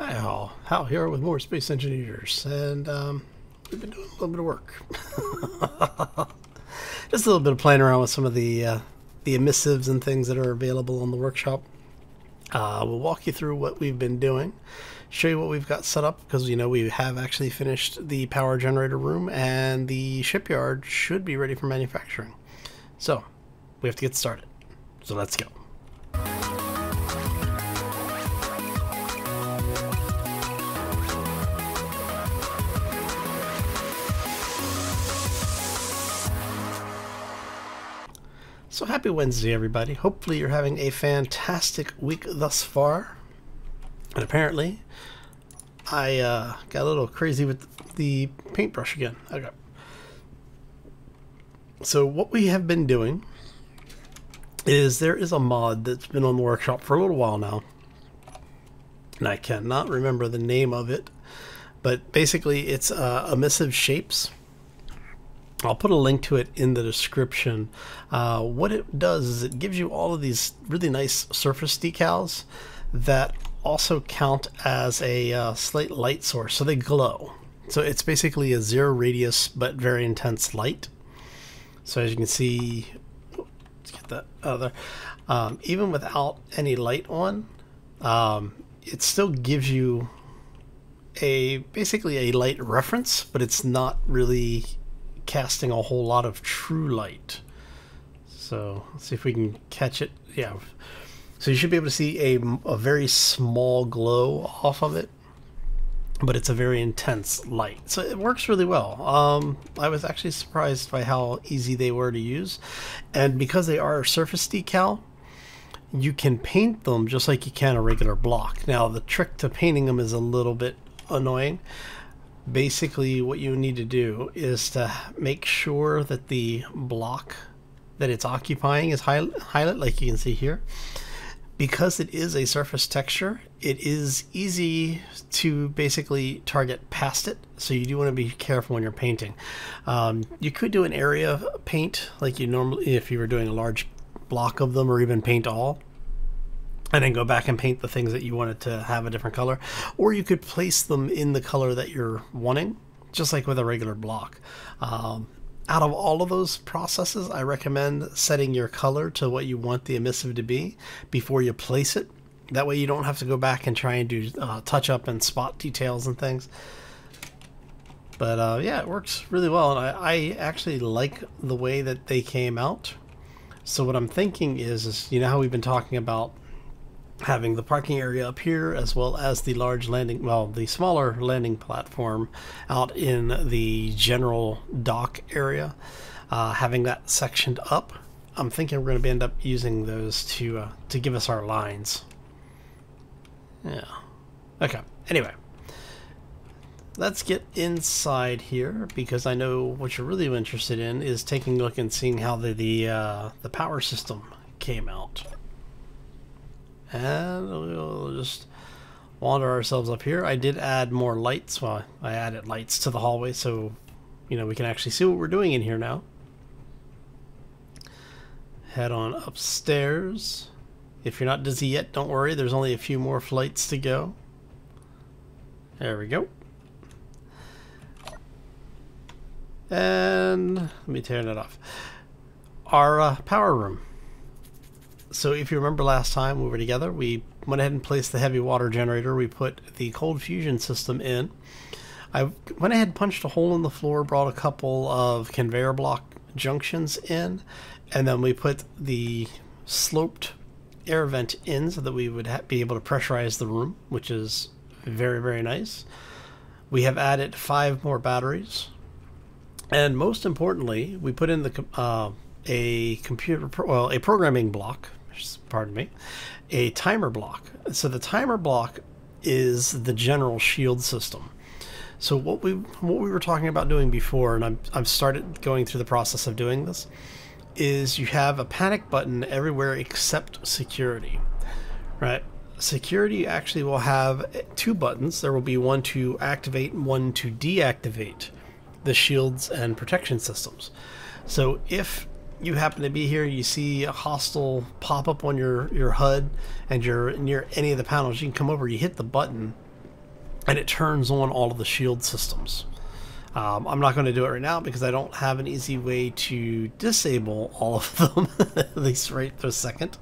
Hi all, Hal here with more Space Engineers, and we've been doing a little bit of work. Just a little bit of playing around with some of the emissives and things that are available on the workshop. We'll walk you through what we've been doing, show you what we've got set up, because you know we have actually finished the power generator room, and the shipyard should be ready for manufacturing. So, we have to get started. So let's go. So happy Wednesday, everybody. Hopefully you're having a fantastic week thus far. And apparently, I got a little crazy with the paintbrush again. Okay. So what we have been doing is there is a mod that's been on the workshop for a little while now. And I cannot remember the name of it. But basically it's emissive shapes. I'll put a link to it in the description. What it does is it gives you all of these really nice surface decals that also count as a slight light source, so they glow. So it's basically a zero radius but very intense light. So as you can see, let's get that out of there. Even without any light on, it still gives you basically a light reference, but it's not really casting a whole lot of true light. So let's see if we can catch it. Yeah, so you should be able to see a very small glow off of it, but it's a very intense light, so it works really well. I was actually surprised by how easy they were to use, and because they are a surface decal, you can paint them just like you can a regular block. Now the trick to painting them is a little bit annoying. Basically what you need to do is to make sure that the block that it's occupying is highlighted, like you can see here. Because it is a surface texture, it is easy to basically target past it, so you do want to be careful when you're painting. You could do an area paint like you normally, if you were doing a large block of them, or even paint all, and then go back and paint the things that you wanted to have a different color. Or you could place them in the color that you're wanting, just like with a regular block. Out of all of those processes, I recommend setting your color to what you want the emissive to be before you place it. That way you don't have to go back and try and do touch up and spot details and things. But yeah, it works really well, and I actually like the way that they came out. So what I'm thinking is you know how we've been talking about having the parking area up here, as well as the large landing, well, the smaller landing platform out in the general dock area, having that sectioned up. I'm thinking we're going to end up using those to give us our lines. Yeah. Okay. Anyway, let's get inside here, because I know what you're really interested in is taking a look and seeing how the power system came out. And we'll just wander ourselves up here. I did add more lights. Well, I added lights to the hallway, so you know we can actually see what we're doing in here now. Head on upstairs. If you're not dizzy yet, don't worry. There's only a few more flights to go. There we go. And let me turn it off. Our power room. So if you remember last time we were together, we went ahead and placed the heavy water generator. We put the cold fusion system in. I went ahead and punched a hole in the floor, brought a couple of conveyor block junctions in, and then we put the sloped air vent in so that we would be able to pressurize the room, which is very, very nice. We have added 5 more batteries, and most importantly, we put in the a programming block. Pardon me, a timer block. So the timer block is the general shield system. So what we were talking about doing before, and I've started going through the process of doing this, is you have a panic button everywhere except security, right? Security actually will have 2 buttons. There will be one to activate and one to deactivate the shields and protection systems. So if you happen to be here, you see a hostile pop up on your HUD, and you're near any of the panels, you can come over, you hit the button, and it turns on all of the shield systems. I'm not going to do it right now because I don't have an easy way to disable all of them, at least right this second.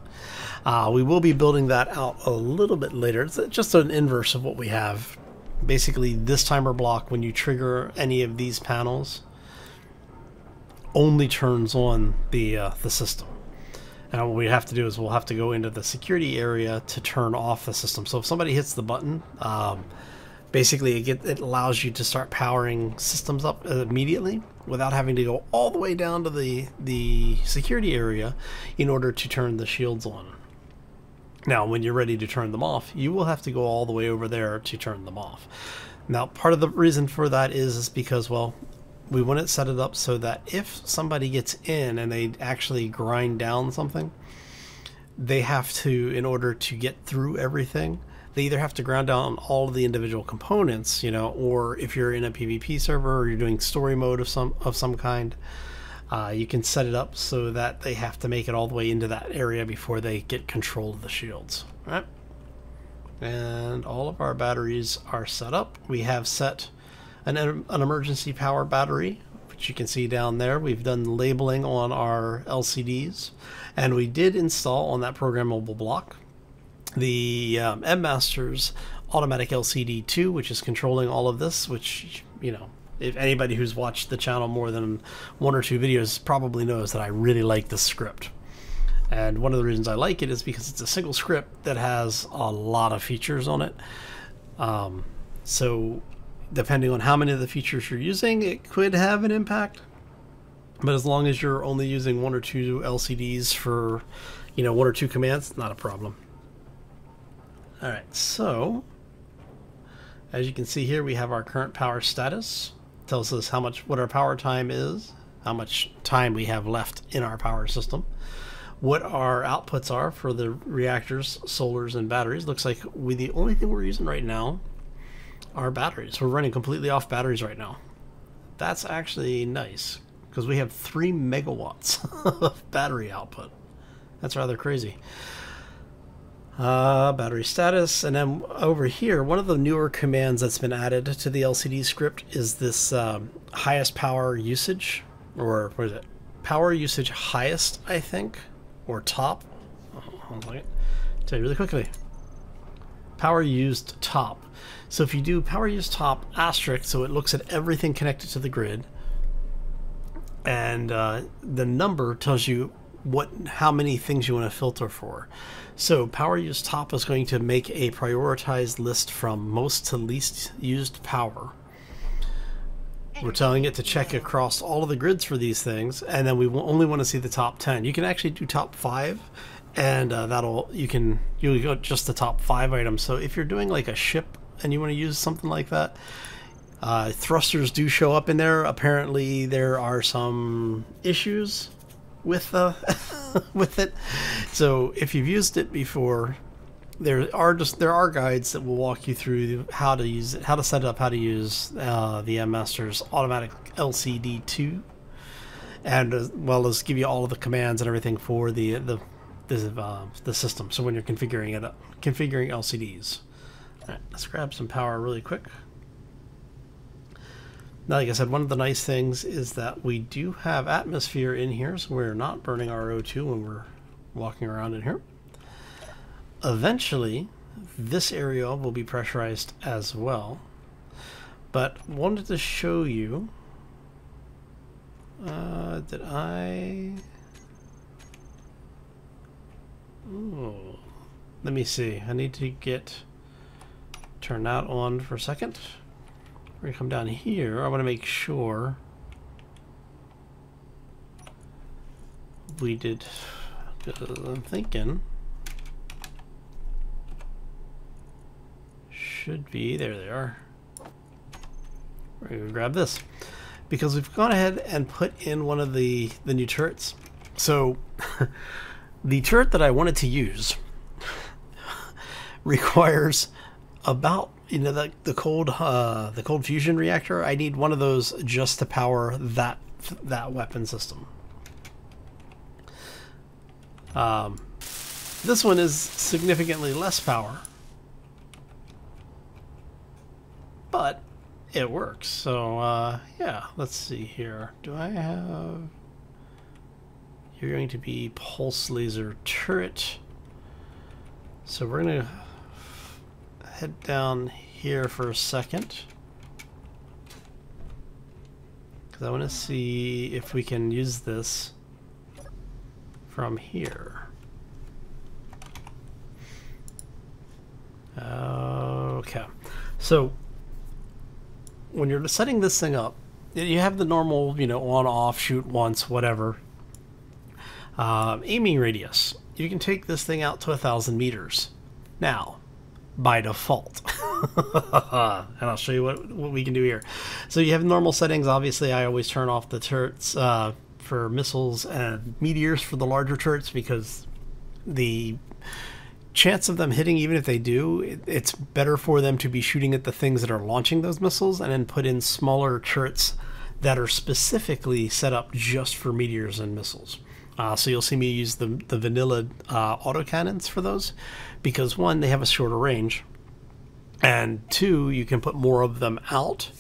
We will be building that out a little bit later. It's just an inverse of what we have. Basically, this timer block, when you trigger any of these panels, only turns on the system. And what we have to do is we'll have to go into the security area to turn off the system. So if somebody hits the button, basically it allows you to start powering systems up immediately without having to go all the way down to the security area in order to turn the shields on. Now, when you're ready to turn them off, you will have to go all the way over there to turn them off. Now, part of the reason for that is because, well, we want to set it up so that if somebody gets in and they actually grind down something, they have to, in order to get through everything, they either have to ground down all of the individual components, you know, or if you're in a PvP server or you're doing story mode of some kind, you can set it up so that they have to make it all the way into that area before they get control of the shields. All right. And all of our batteries are set up. We have set an emergency power battery, which you can see down there. We've done labeling on our LCDs, and we did install on that programmable block the M-Master's automatic LCD 2, which is controlling all of this, which, you know, if anybody who's watched the channel more than 1 or 2 videos probably knows that I really like this script. And one of the reasons I like it is because it's a single script that has a lot of features on it. So depending on how many of the features you're using, it could have an impact. But as long as you're only using 1 or 2 LCDs for, you know, 1 or 2 commands, not a problem. All right, so as you can see here, we have our current power status. Tells us what our power time is, how much time we have left in our power system, what our outputs are for the reactors, solars, and batteries. Looks like the only thing we're using right now are batteries. We're running completely off batteries right now. That's actually nice because we have 3 megawatts of battery output. That's rather crazy. Battery status, and then over here, one of the newer commands that's been added to the LCD script is this highest power usage, or what is it? Power usage highest, I think, or top. Hold on a second. Tell you really quickly. Power used top. So if you do power used top asterisk, so it looks at everything connected to the grid, and the number tells you how many things you want to filter for. So power used top is going to make a prioritized list from most to least used power. We're telling it to check across all of the grids for these things, and then we only want to see the top 10. You can actually do top 5, and you'll go just the top 5 items. So if you're doing like a ship and you want to use something like that, thrusters do show up in there. Apparently there are some issues with with it. So if you've used it before, there are guides that will walk you through how to use it, how to set it up, how to use the M-Master's automatic LCD 2, and as well as give you all of the commands and everything for the system. So when you're configuring LCDs. All right, let's grab some power really quick. Now, like I said, one of the nice things is that we do have atmosphere in here, so we're not burning our O2 when we're walking around in here. Eventually, this area will be pressurized as well, but wanted to show you, let me see, I need to turn that on for a second. We're going to come down here. I want to make sure we did, I'm thinking, should be, there they are. We're going to grab this because we've gone ahead and put in one of the new turrets. So the turret that I wanted to use requires about, you know, the cold fusion reactor. I need one of those just to power that weapon system. This one is significantly less power, but it works. So yeah, let's see here. Do I have... You're going to be pulse laser turret. So we're going to head down here for a second, because I want to see if we can use this from here. Okay, so when you're setting this thing up, you have the normal, you know, on, off, shoot once, whatever. Aiming radius. You can take this thing out to 1,000 meters. Now, by default. And I'll show you what we can do here. So you have normal settings. Obviously, I always turn off the turrets for missiles and meteors for the larger turrets, because the chance of them hitting, even if they do, it's better for them to be shooting at the things that are launching those missiles, and then put in smaller turrets that are specifically set up just for meteors and missiles. So you'll see me use the vanilla autocannons for those, because one, they have a shorter range, and two, you can put more of them out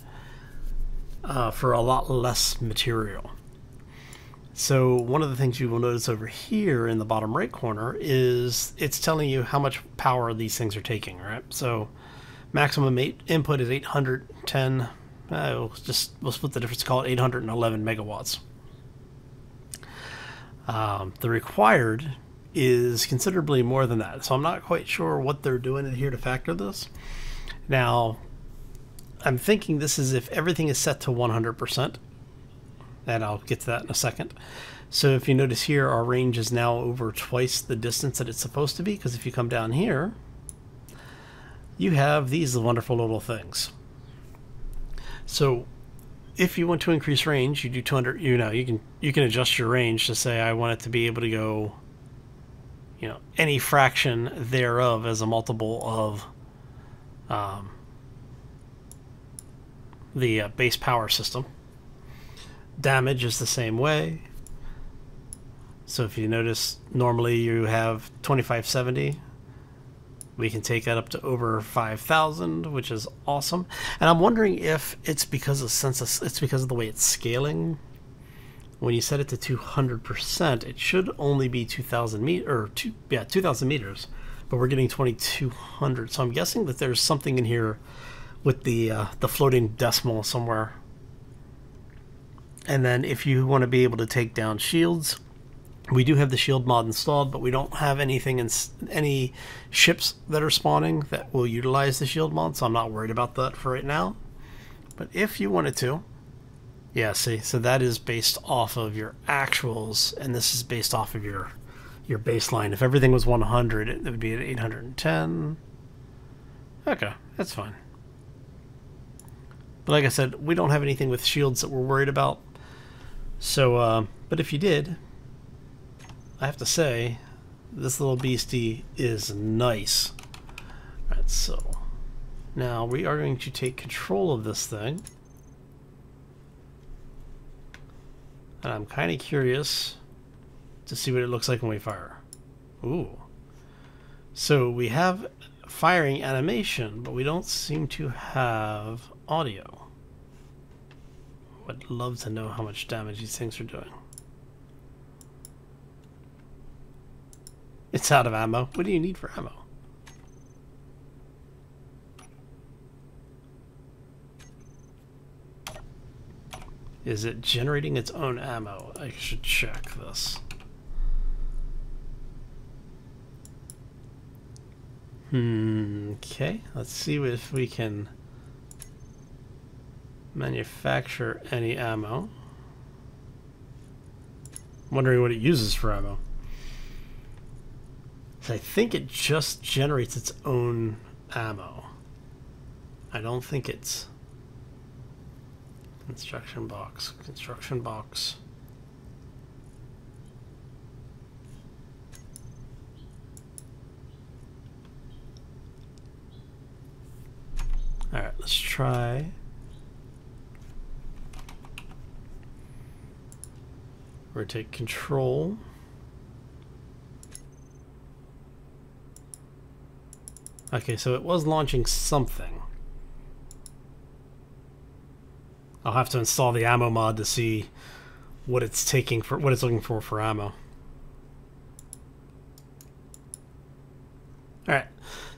for a lot less material. So one of the things you will notice over here in the bottom right corner is it's telling you how much power these things are taking, right? So maximum input is 810, we'll split the difference, call it 811 megawatts. The required is considerably more than that, so I'm not quite sure what they're doing in here to factor this. Now, I'm thinking this is if everything is set to 100%, and I'll get to that in a second. So if you notice here, our range is now over twice the distance that it's supposed to be, because if you come down here, you have these wonderful little things. So if you want to increase range, you do 200. You can adjust your range to say I want it to be able to go, you know, any fraction thereof as a multiple of the base power system. Damage is the same way. So if you notice, normally you have 2570. We can take that up to over 5,000, which is awesome. And I'm wondering if it's because of the way it's scaling. When you set it to 200%, it should only be 2,000 meters, but we're getting 2,200. So I'm guessing that there's something in here with the floating decimal somewhere. And then if you want to be able to take down shields, we do have the shield mod installed, but we don't have anything in any ships that are spawning that will utilize the shield mod, so I'm not worried about that for right now. But if you wanted to, yeah, see, so that is based off of your actuals, and this is based off of your baseline. If everything was 100, it would be at 810. Okay, that's fine. But like I said, we don't have anything with shields that we're worried about. So, but if you did, I have to say, this little beastie is nice. Alright, so now we are going to take control of this thing. And I'm kind of curious to see what it looks like when we fire. Ooh. So we have firing animation, but we don't seem to have audio. I'd love to know how much damage these things are doing. It's out of ammo. What do you need for ammo? Is it generating its own ammo? I should check this. Okay, let's see if we can manufacture any ammo. I'm wondering what it uses for ammo. I think it just generates its own ammo. I don't think it's construction box. Construction box. All right, let's try. We're gonna take control. Okay, so it was launching something. I'll have to install the ammo mod to see what it's taking for what it's looking for ammo. Alright,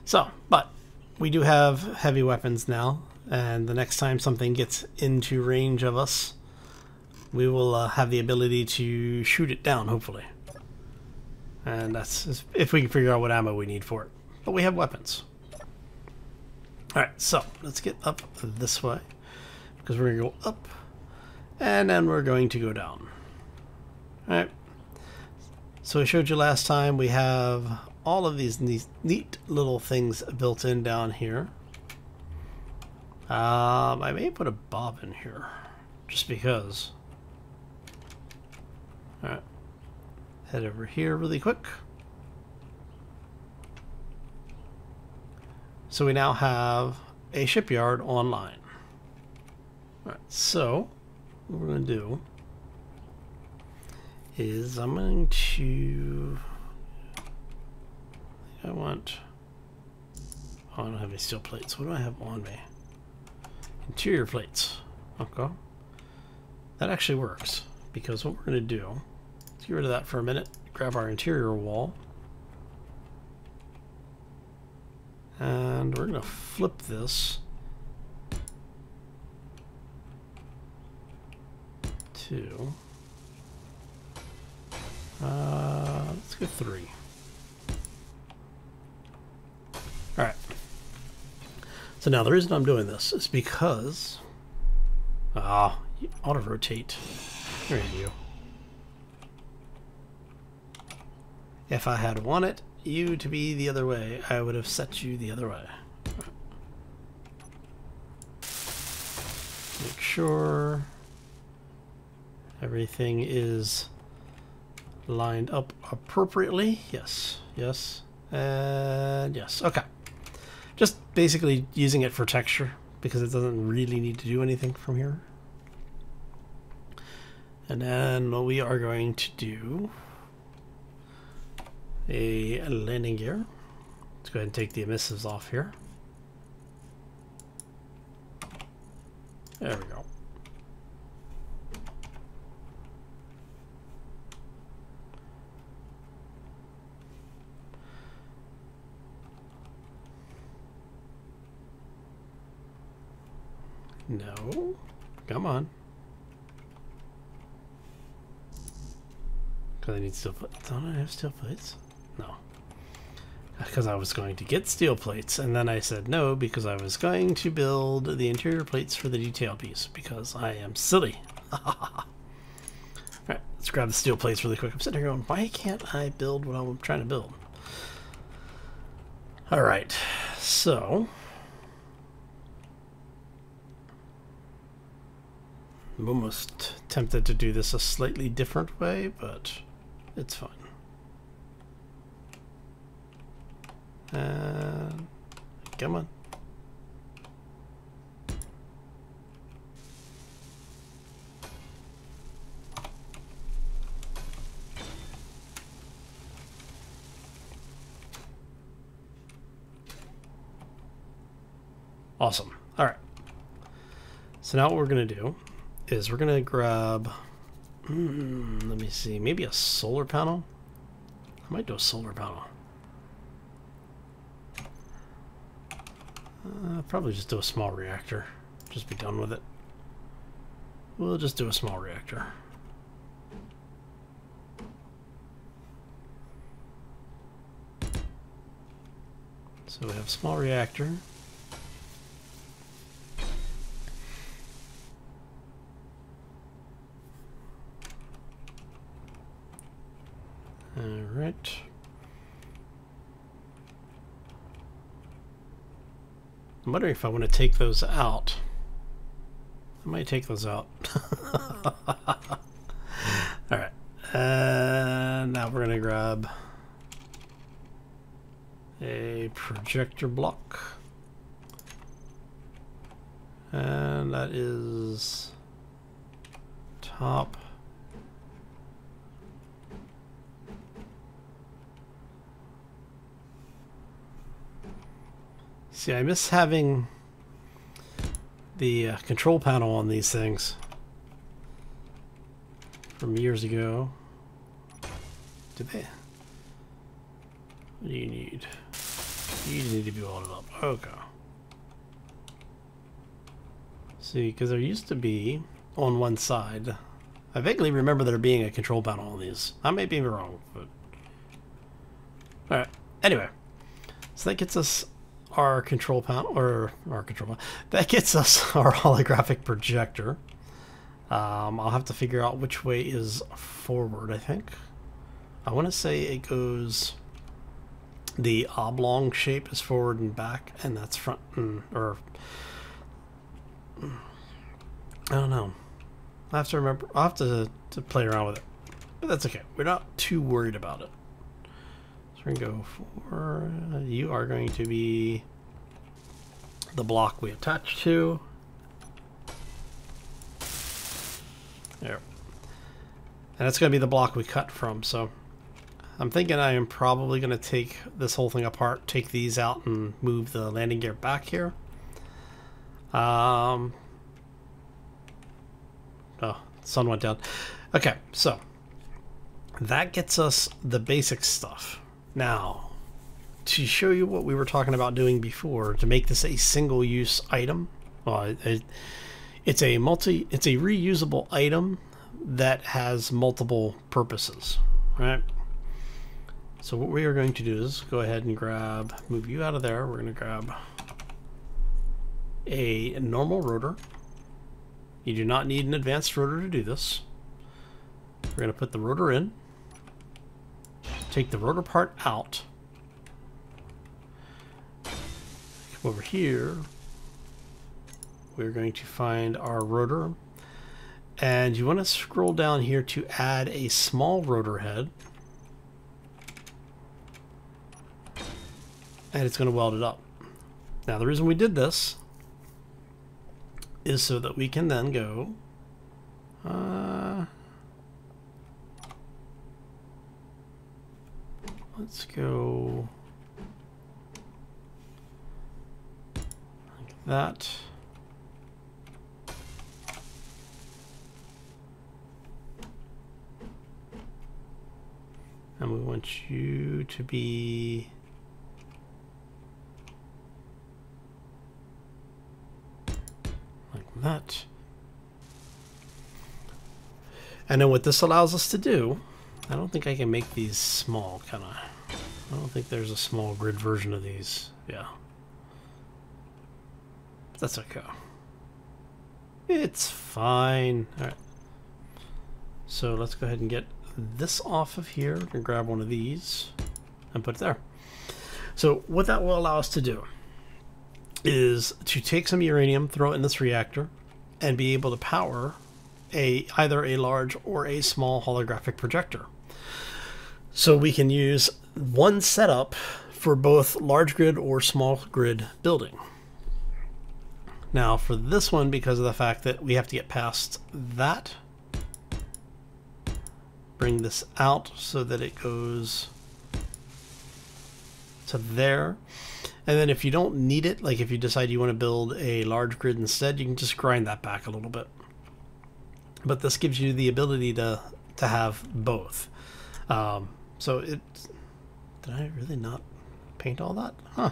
so, but we do have heavy weapons now, and the next time something gets into range of us, we will have the ability to shoot it down, hopefully. And that's if we can figure out what ammo we need for it. But we have weapons. Alright, so let's get up this way, because we're going to go up, and then we're going to go down. Alright, so I showed you last time we have all of these neat little things built in down here. I may put a bobbin here, just because. Alright, head over here really quick. So we now have a shipyard online. Alright, so what we're going to do is I'm going to... I want... Oh, I don't have any steel plates. What do I have on me? Interior plates. Okay. That actually works, because what we're going to do... Let's get rid of that for a minute. Grab our interior wall. And we're going to flip this to... let's go 3. Alright. So now the reason I'm doing this is because... auto-rotate. There you go. If I had wanted you to be the other way, I would have set you the other way. Make sure everything is lined up appropriately. Yes, yes, and yes. Okay. Just basically using it for texture, because it doesn't really need to do anything from here. And then what we are going to do... a landing gear. Let's go ahead and take the emissives off here. There we go. No. Come on. Because I need steel plates. Don't I have steel plates? No. Because I was going to get steel plates, and then I said no because I was going to build the interior plates for the detail piece, because I am silly. Alright, let's grab the steel plates really quick. I'm sitting here going, why can't I build what I'm trying to build? Alright, so... I'm almost tempted to do this a slightly different way, but it's fine. And come on. Awesome. All right. So now what we're going to do is we're going to grab, let me see, maybe a solar panel. I might do a solar panel. Probably just do a small reactor. Just be done with it. We'll just do a small reactor. So we have small reactor. All right. I'm wondering if I want to take those out. I might take those out. Alright. And now we're going to grab a projector block. And that is top. See, I miss having the control panel on these things from years ago. Did they? What do you need? You need to be welded up. Okay. See, because there used to be on one side. I vaguely remember there being a control panel on these. I may be wrong, but alright. Anyway, so that gets us our control panel, or our control panel. That gets us our holographic projector. I'll have to figure out which way is forward, I think. I want to say it goes, the oblong shape is forward and back, and that's front and, or I don't know. I have to remember. I'll have to play around with it, but that's okay. We're not too worried about it. So we're gonna go for you are going to be the block we attach to. There, and it's gonna be the block we cut from. So I'm thinking I am probably gonna take this whole thing apart, take these out, and move the landing gear back here. Oh, sun went down. Okay, so that gets us the basic stuff. Now, to show you what we were talking about doing before, to make this a single-use item, well, it's a reusable item that has multiple purposes, right? So what we are going to do is go ahead and move you out of there. We're going to grab a normal rotor. You do not need an advanced rotor to do this. We're going to put the rotor in, take the rotor part out, come over here, we're going to find our rotor, and you want to scroll down here to add a small rotor head, and it's going to weld it up. Now the reason we did this is so that we can then go let's go like that. And we want you to be that. And then what this allows us to do, I don't think I can make these small, can I? I don't think there's a small grid version of these. Yeah. That's okay. It's fine. Alright. So let's go ahead and get this off of here and grab one of these and put it there. So what that will allow us to do is to take some uranium, throw it in this reactor, and be able to power either a large or a small holographic projector. So we can use one setup for both large grid or small grid building. Now for this one, because of the fact that we have to get past that, bring this out so that it goes to there. And then if you don't need it, like if you decide you want to build a large grid instead, you can just grind that back a little bit. But this gives you the ability to have both. So it... Did I really not paint all that? Huh.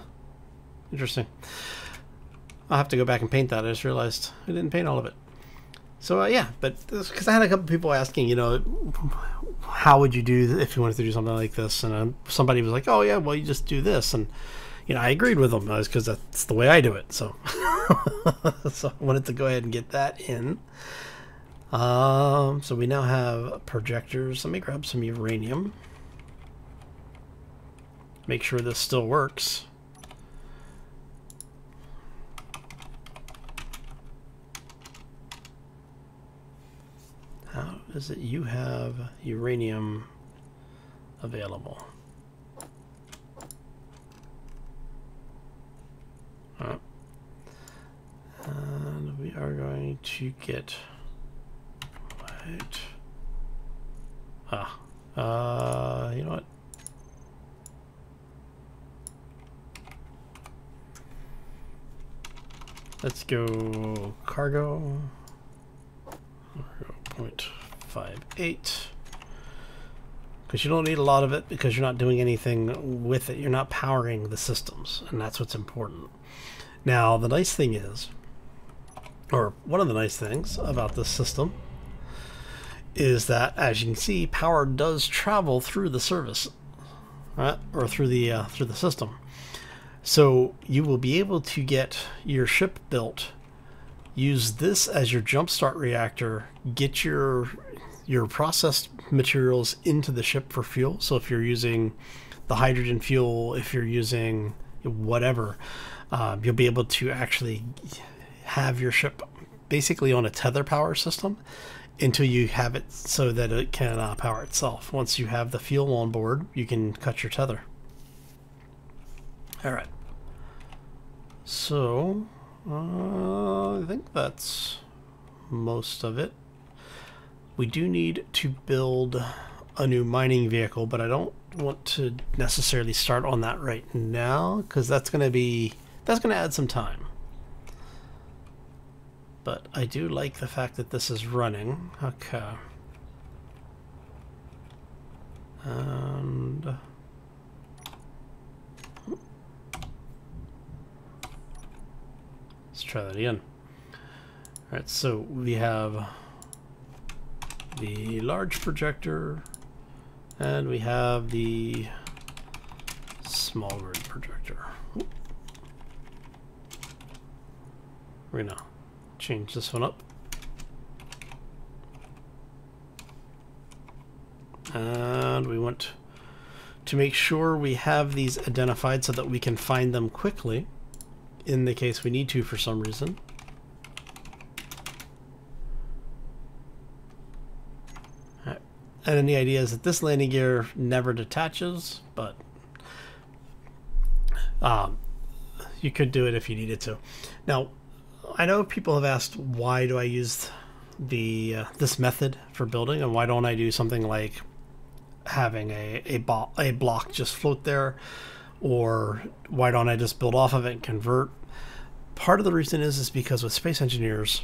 Interesting. I'll have to go back and paint that. I just realized I didn't paint all of it. So yeah, but because I had a couple people asking, you know, how would you do if you wanted to do something like this? And somebody was like, oh yeah, well you just do this. And you know, I agreed with them because that's the way I do it. So, so I wanted to go ahead and get that in. So we now have projectors. Let me grab some uranium. Make sure this still works. How is it you have uranium available? And we are going to get right. You know what? Let's go cargo. 0.58. Because you don't need a lot of it because you're not doing anything with it. You're not powering the systems, and that's what's important. Now, the nice thing is, or one of the nice things about this system, is that, as you can see, power does travel through the service, right? Or through the system. So you will be able to get your ship built, use this as your jumpstart reactor, get your processed materials into the ship for fuel. So if you're using the hydrogen fuel, if you're using whatever, you'll be able to actually have your ship basically on a tether power system until you have it so that it can power itself. Once you have the fuel on board, you can cut your tether. All right. So I think that's most of it. We do need to build a new mining vehicle, but I don't want to necessarily start on that right now because that's going to add some time. But I do like the fact that this is running. Okay. And let's try that again. All right, so we have the large projector and we have the small grid projector. We're gonna change this one up. And we want to make sure we have these identified so that we can find them quickly in the case we need to for some reason. All right. And then the idea is that this landing gear never detaches, but you could do it if you needed to. Now, I know people have asked, why do I use this method for building, and why don't I do something like having a block just float there, or why don't I just build off of it and convert? Part of the reason is because with space engineers,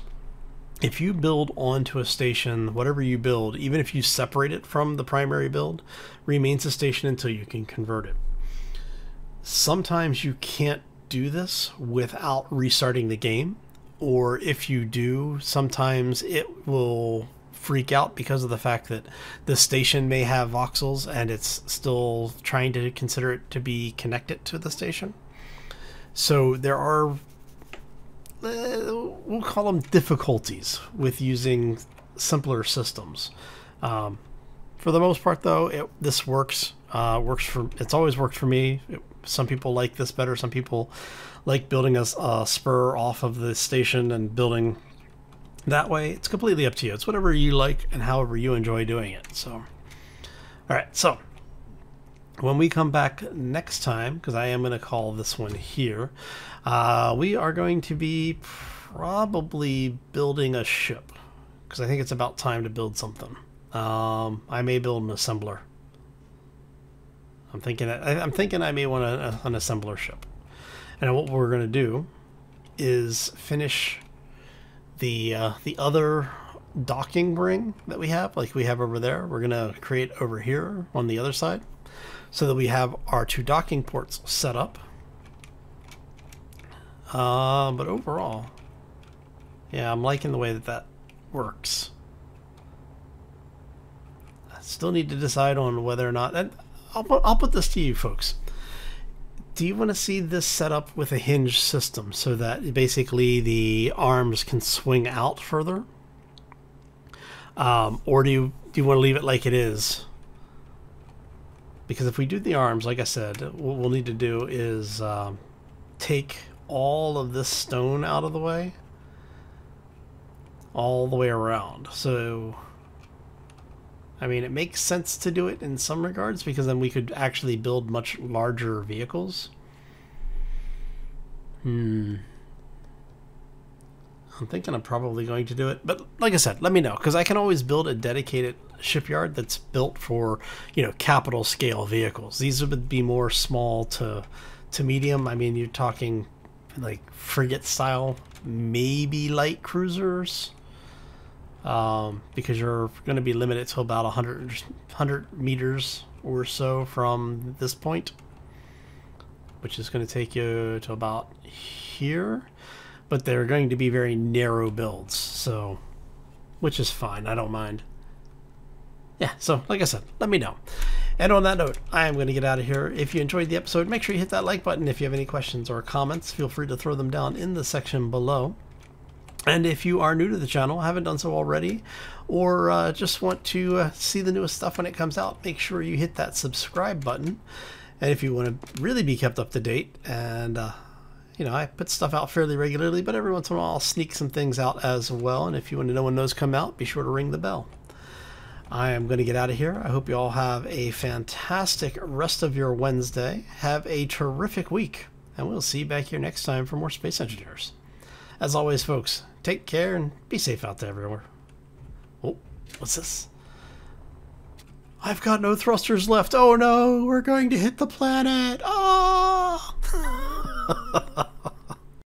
if you build onto a station, whatever you build, even if you separate it from the primary build, remains a station until you can convert it. Sometimes you can't do this without restarting the game, or if you do, sometimes it will freak out because of the fact that the station may have voxels and it's still trying to consider it to be connected to the station. So there are, we'll call them difficulties with using simpler systems. For the most part, though, this works. It's always worked for me. Some people like this better. Some people like building a spur off of the station and building that way. It's completely up to you. It's whatever you like and however you enjoy doing it. So, all right. So when we come back next time, because I am going to call this one here, we are going to be probably building a ship, because I think it's about time to build something. I may build an assembler. I'm thinking I may want an assembler ship. And what we're going to do is finish the other docking ring that we have, like we have over there. We're going to create over here on the other side, so that we have our 2 docking ports set up. But overall, yeah, I'm liking the way that works. I still need to decide on whether or not, and I'll put this to you folks. Do you want to see this set up with a hinge system so that basically the arms can swing out further? Or do you want to leave it like it is? Because if we do the arms, like I said, what we'll need to do is take all of this stone out of the way, all the way around. So, I mean, it makes sense to do it in some regards, because then we could actually build much larger vehicles. I'm thinking I'm probably going to do it, but like I said, let me know, because I can always build a dedicated shipyard that's built for, capital scale vehicles. These would be more small to medium. I mean, you're talking like frigate style maybe light cruisers, because you're going to be limited to about 100 meters or so from this point, which is going to take you to about here. But they're going to be very narrow builds, so, which is fine. I don't mind. Yeah, so like I said, let me know. And on that note, I am going to get out of here. If you enjoyed the episode, make sure you hit that like button. If you have any questions or comments, feel free to throw them down in the section below. And if you are new to the channel, haven't done so already, or just want to see the newest stuff when it comes out, make sure you hit that subscribe button. And if you want to really be kept up to date, and you know, I put stuff out fairly regularly, but every once in a while I'll sneak some things out as well. And if you want to know when those come out, be sure to ring the bell. I am going to get out of here. I hope you all have a fantastic rest of your Wednesday. Have a terrific week, and we'll see you back here next time for more Space Engineers. As always, folks, take care and be safe out there everywhere. Oh, what's this? I've got no thrusters left. Oh no, we're going to hit the planet. Oh!